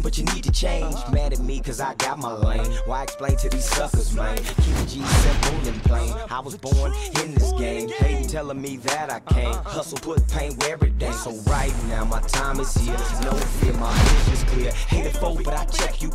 but you need to change. Mad at me cause I got my lane. Why explain to these suckers, man? Keep it G simple and plain. I was born in this game. Hating telling me that I can't. Hustle, put pain where it ain't. So right now my time is here. No fear, my vision's clear. Hate a foe, but I check you.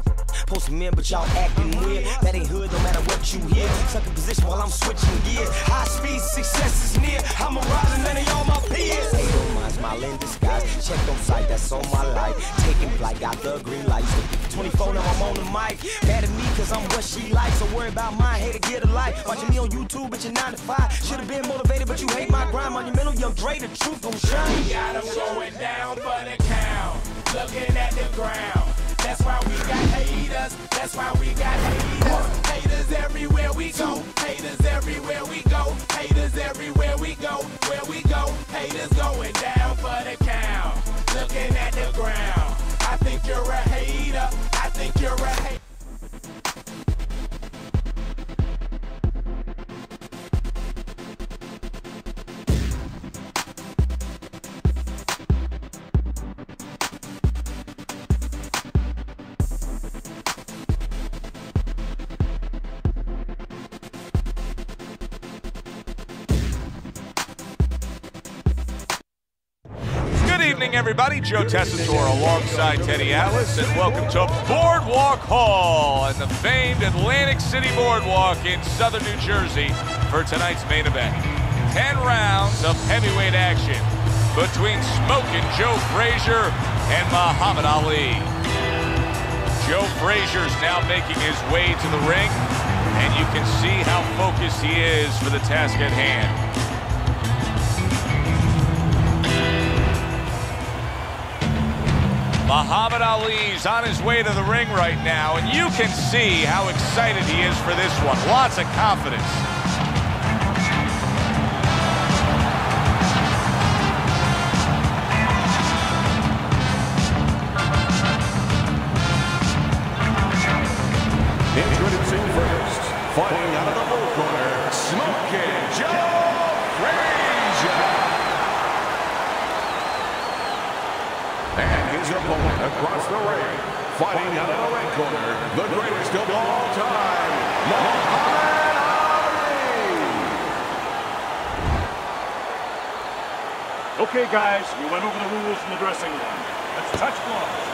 Post them in, but y'all acting weird. That ain't hood, no matter what you hear. Stuck in position while I'm switching gears. High speed, success is near. I'm a rider, none of y'all my peers. Hey, don't mind, smile in disguise. Check on sight, that's on my life. Taking flight, got the green light. 24, now I'm on the mic. Mad at me, cause I'm what she likes. So worry about mine, hate to get a life. Watching me on YouTube, but you're 9 to 5. Should've been motivated, but you hate my grind. Monumental, young Dre, the truth gon' shine. We got 'em going down for the count. Looking at the ground. That's why we got haters. That's why we got haters. Haters everywhere we go. Haters everywhere we go. Haters everywhere we go. Where we go, haters going down for the count. Looking at the ground. I think you're a hater. I think you're a hater. Good evening, everybody. Joe Tessitore alongside Teddy Atlas, and welcome to Boardwalk Hall and the famed Atlantic City Boardwalk in southern New Jersey for tonight's main event. 10 rounds of heavyweight action between Smokin' Joe Frazier and Muhammad Ali. Joe Frazier's now making his way to the ring, and you can see how focused he is for the task at hand. Muhammad Ali's on his way to the ring right now, and you can see how excited he is for this one. Lots of confidence. Introducing first, fighting out of the blue corner, Smokin' Joe Frazier. And his opponent across the ring, fighting out of the red corner, the greatest of all time, Muhammad Ali. Okay, guys, we went over the rules in the dressing room. Let's touch gloves.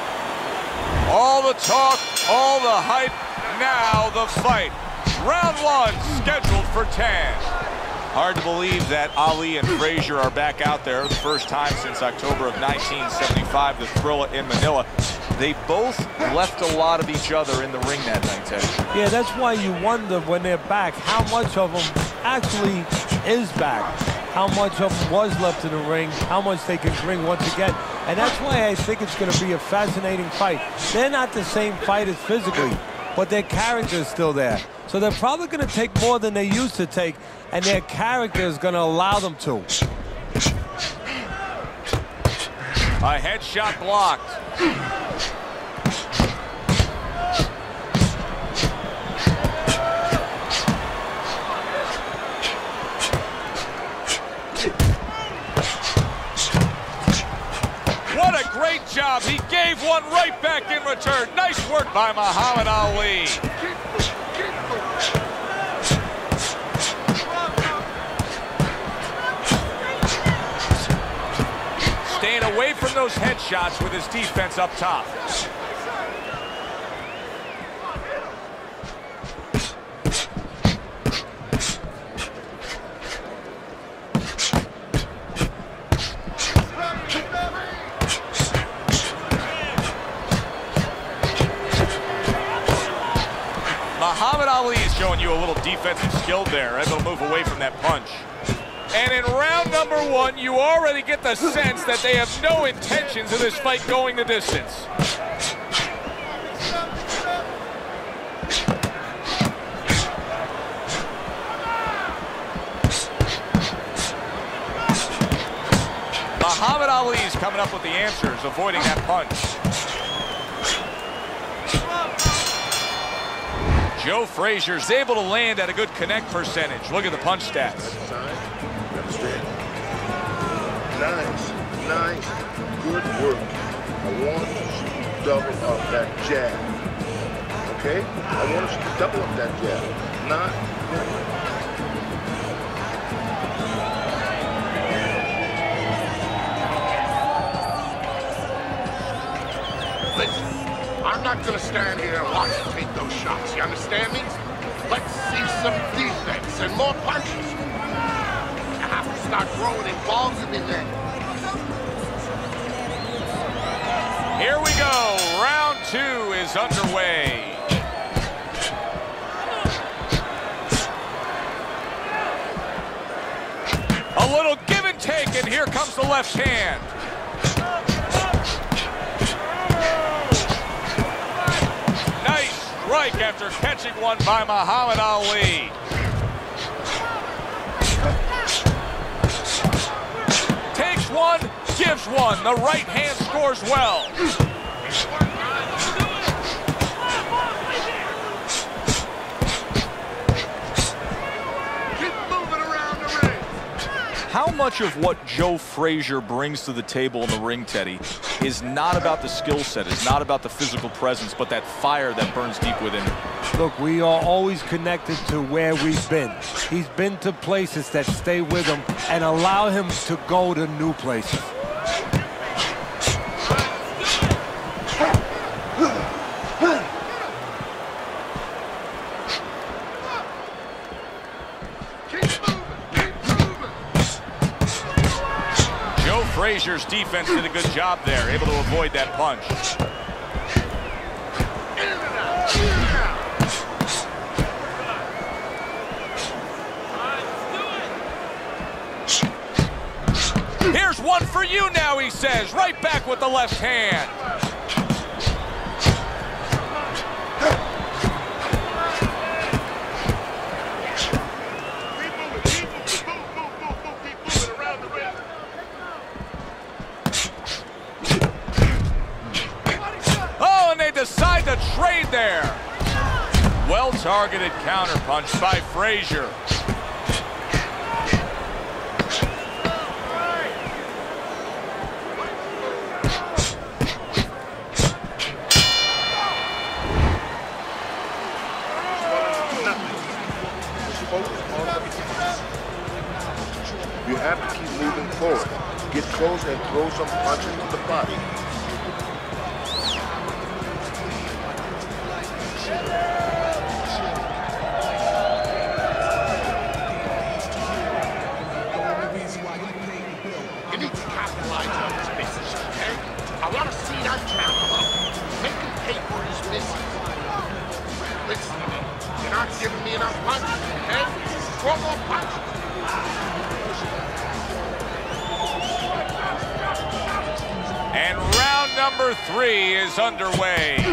All the talk, all the hype, now the fight. Round one, scheduled for 10. Hard to believe that Ali and Frazier are back out there. The first time since October of 1975, the Thrilla in Manila. They both left a lot of each other in the ring that night, Teddy. Yeah, that's why you wonder when they're back how much of them actually is back. How much of them was left in the ring, how much they can bring once again. And that's why I think it's going to be a fascinating fight. They're not the same fighters physically, but their character is still there. So they're probably going to take more than they used to take, and their character is going to allow them to. A headshot blocked. What a great job. He gave one right back in return. Nice work by Muhammad Ali. Staying away from those headshots with his defense up top. Muhammad Ali is showing you a little defensive skill there, able to move away from that punch. And in round number one, you already get the sense that they have no intentions of this fight going the distance. Muhammad Ali is coming up with the answers, avoiding that punch. Joe Frazier's able to land at a good connect percentage. Look at the punch stats. Nice, good work. I want double up that jab. Okay? I want you to double up that jab. Not. Listen, I'm not gonna stand here and watch you take those shots. You understand me? Let's see some defense and more punches. You have to start growing in volume in there. Here we go. Round 2 is underway. A little give and take, and here comes the left hand. Nice strike after catching one by Muhammad Ali. Takes one, gives one. The right hand scores well. How much of what Joe Frazier brings to the table in the ring, Teddy, is not about the skill set, is not about the physical presence, but that fire that burns deep within him? Look, we are always connected to where we've been. He's been to places that stay with him and allow him to go to new places. Frazier's defense did a good job there, able to avoid that punch. Here's one for you now, he says, right back with the left hand. Decide to trade there. Well-targeted counterpunch by Frazier. You have to keep moving forward. Get close and throw some punches to the body. You need to capitalize on his misses, okay? I want to see that counter. Make him pay for his misses. Listen to me. You're not giving me enough punches, okay? Throw more punches. And round number 3 is underway.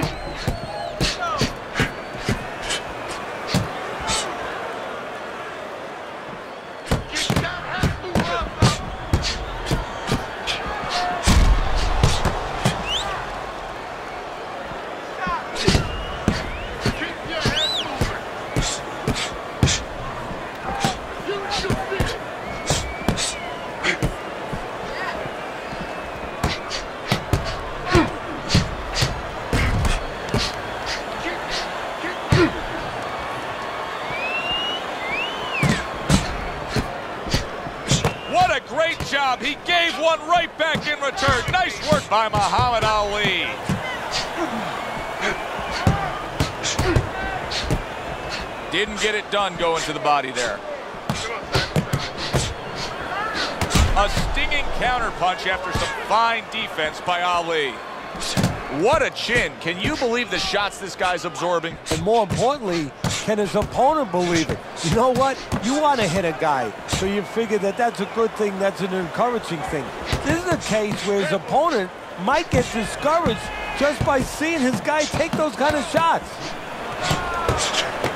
What a great job. He gave one right back in return. Nice work by Muhammad Ali. Didn't get it done going to the body there. A stinging counterpunch after some fine defense by Ali. What a chin. Can you believe the shots this guy's absorbing? And more importantly, can his opponent believe it? You know what? You want to hit a guy, so you figure that that's a good thing, that's an encouraging thing. This is a case where his opponent might get discouraged just by seeing his guy take those kind of shots.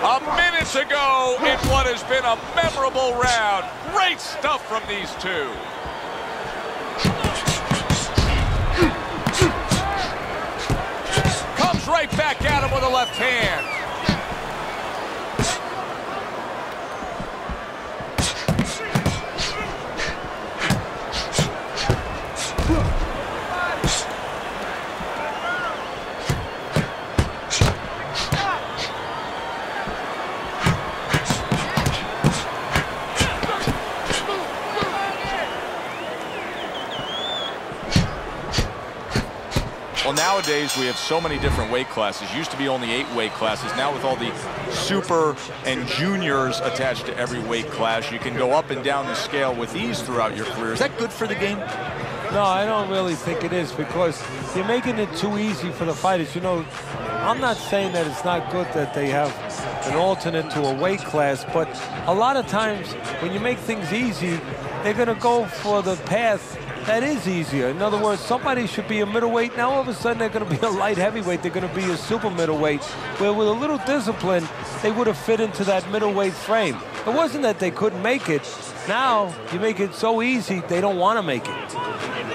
A minute ago in what has been a memorable round. Great stuff from these two. Comes right back at him with a left hand. nowadays we have so many different weight classes. Used to be only 8 weight classes. Now with all the super and juniors attached to every weight class, you can go up and down the scale with ease throughout your career. Is that good for the game? No, I don't really think it is, because you're making it too easy for the fighters. You know, I'm not saying that it's not good that they have an alternate to a weight class, but a lot of times when you make things easy, they're going to go for the path that is easier. In other words, somebody should be a middleweight. Now all of a sudden they're going to be a light heavyweight. They're going to be a super middleweight, where with a little discipline, they would have fit into that middleweight frame. It wasn't that they couldn't make it. Now you make it so easy, they don't want to make it.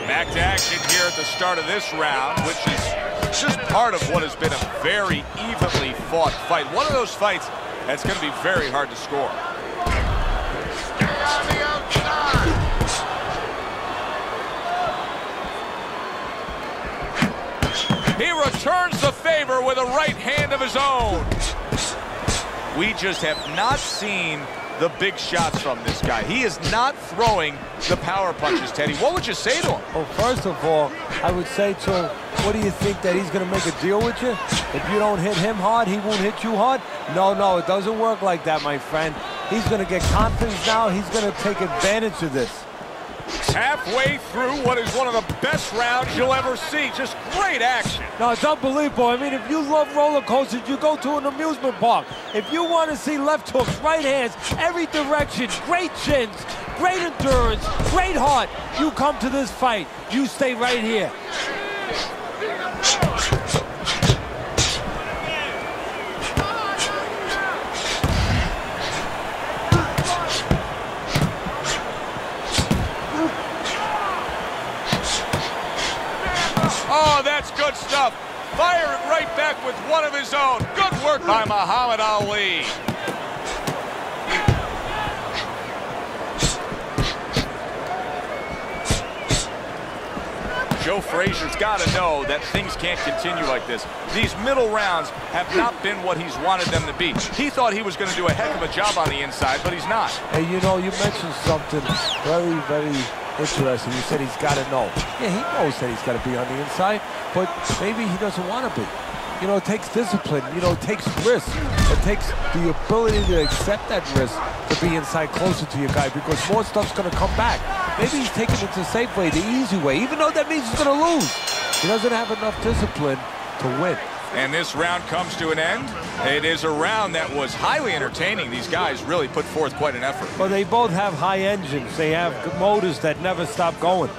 Back to action here at the start of this round, which is just part of what has been a very evenly fought fight. One of those fights that's going to be very hard to score. Stay on the outside. He returns the favor with a right hand of his own. We just have not seen the big shots from this guy. He is not throwing the power punches, Teddy. What would you say to him? Well, first of all, I would say to him, what do you think, that he's going to make a deal with you? If you don't hit him hard, he won't hit you hard? No, it doesn't work like that, my friend. He's going to get confidence now. He's going to take advantage of this. Halfway through what is one of the best rounds you'll ever see. Just great action. No, it's unbelievable. I mean, if you love roller coasters, you go to an amusement park. If you want to see left hooks, right hands, every direction, great chins, great endurance, great heart, you come to this fight. You stay right here. Oh, that's good stuff. Firing right back with one of his own. Good work by Muhammad Ali. Joe Frazier's got to know that things can't continue like this. These middle rounds have not been what he's wanted them to be. He thought he was going to do a heck of a job on the inside, but he's not. Hey, you know, you mentioned something very, very interesting. You said he's got to know. Yeah, he knows that he's got to be on the inside, but maybe he doesn't want to be. You know, it takes discipline. You know, it takes risk. It takes the ability to accept that risk to be inside closer to your guy, because more stuff's going to come back. Maybe he's taking it the safe way, the easy way, even though that means he's going to lose. He doesn't have enough discipline to win. And this round comes to an end. It is a round that was highly entertaining. These guys really put forth quite an effort. Well, they both have high engines. They have motors that never stop going.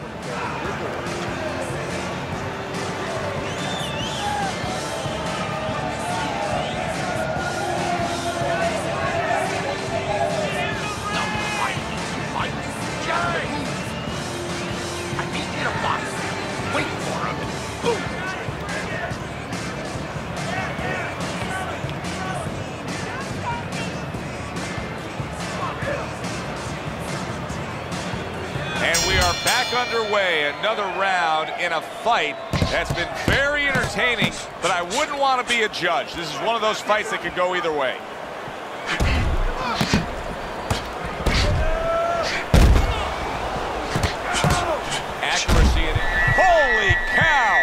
Underway, another round in a fight that's been very entertaining, but I wouldn't want to be a judge. This is one of those fights that could go either way. Accuracy in it. Holy cow!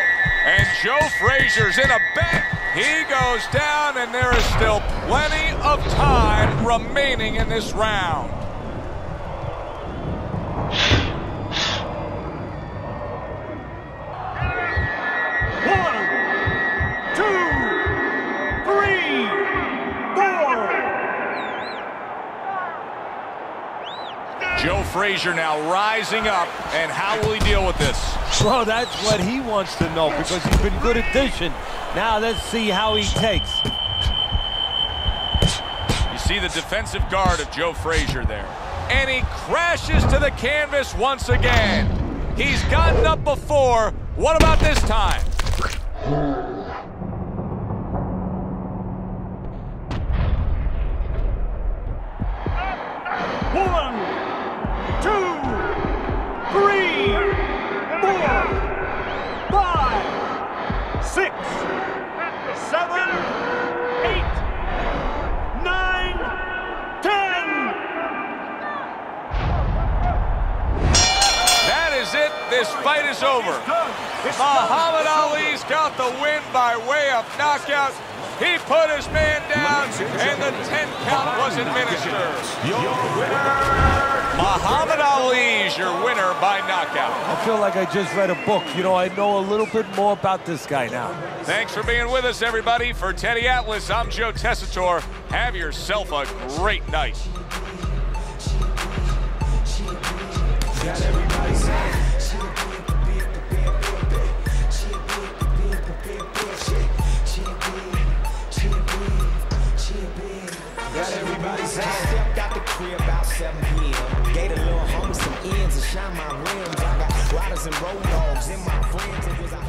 And Joe Frazier's in a bet. He goes down, and there is still plenty of time remaining in this round. Joe Frazier now rising up, and how will he deal with this? Well, that's what he wants to know, because he's been good at dishing. Now let's see how he takes. You see the defensive guard of Joe Frazier there. And he crashes to the canvas once again. He's gotten up before. What about this time? This fight is over. Muhammad Ali's got the win by way of knockout. He put his man down, and the 10 count was administered. Your winner, Muhammad Ali's your winner by knockout. I feel like I just read a book. You know, I know a little bit more about this guy now. Thanks for being with us, everybody. For Teddy Atlas, I'm Joe Tessitore. Have yourself a great night. Got everybody saying. Got everybody saying. Stepped out the crib about 7 p.m. Gave a little homie some ends and shine my rims. I got riders and road dogs and my friends. It was a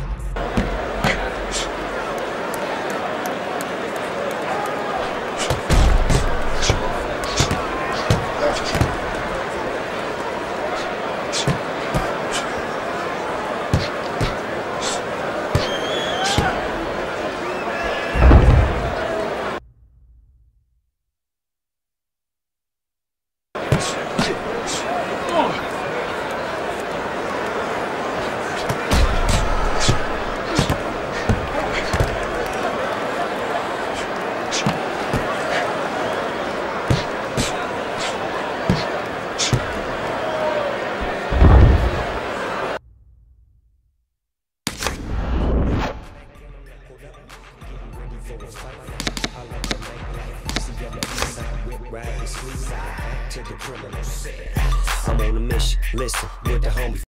I'm on a mission, listen, with the homie.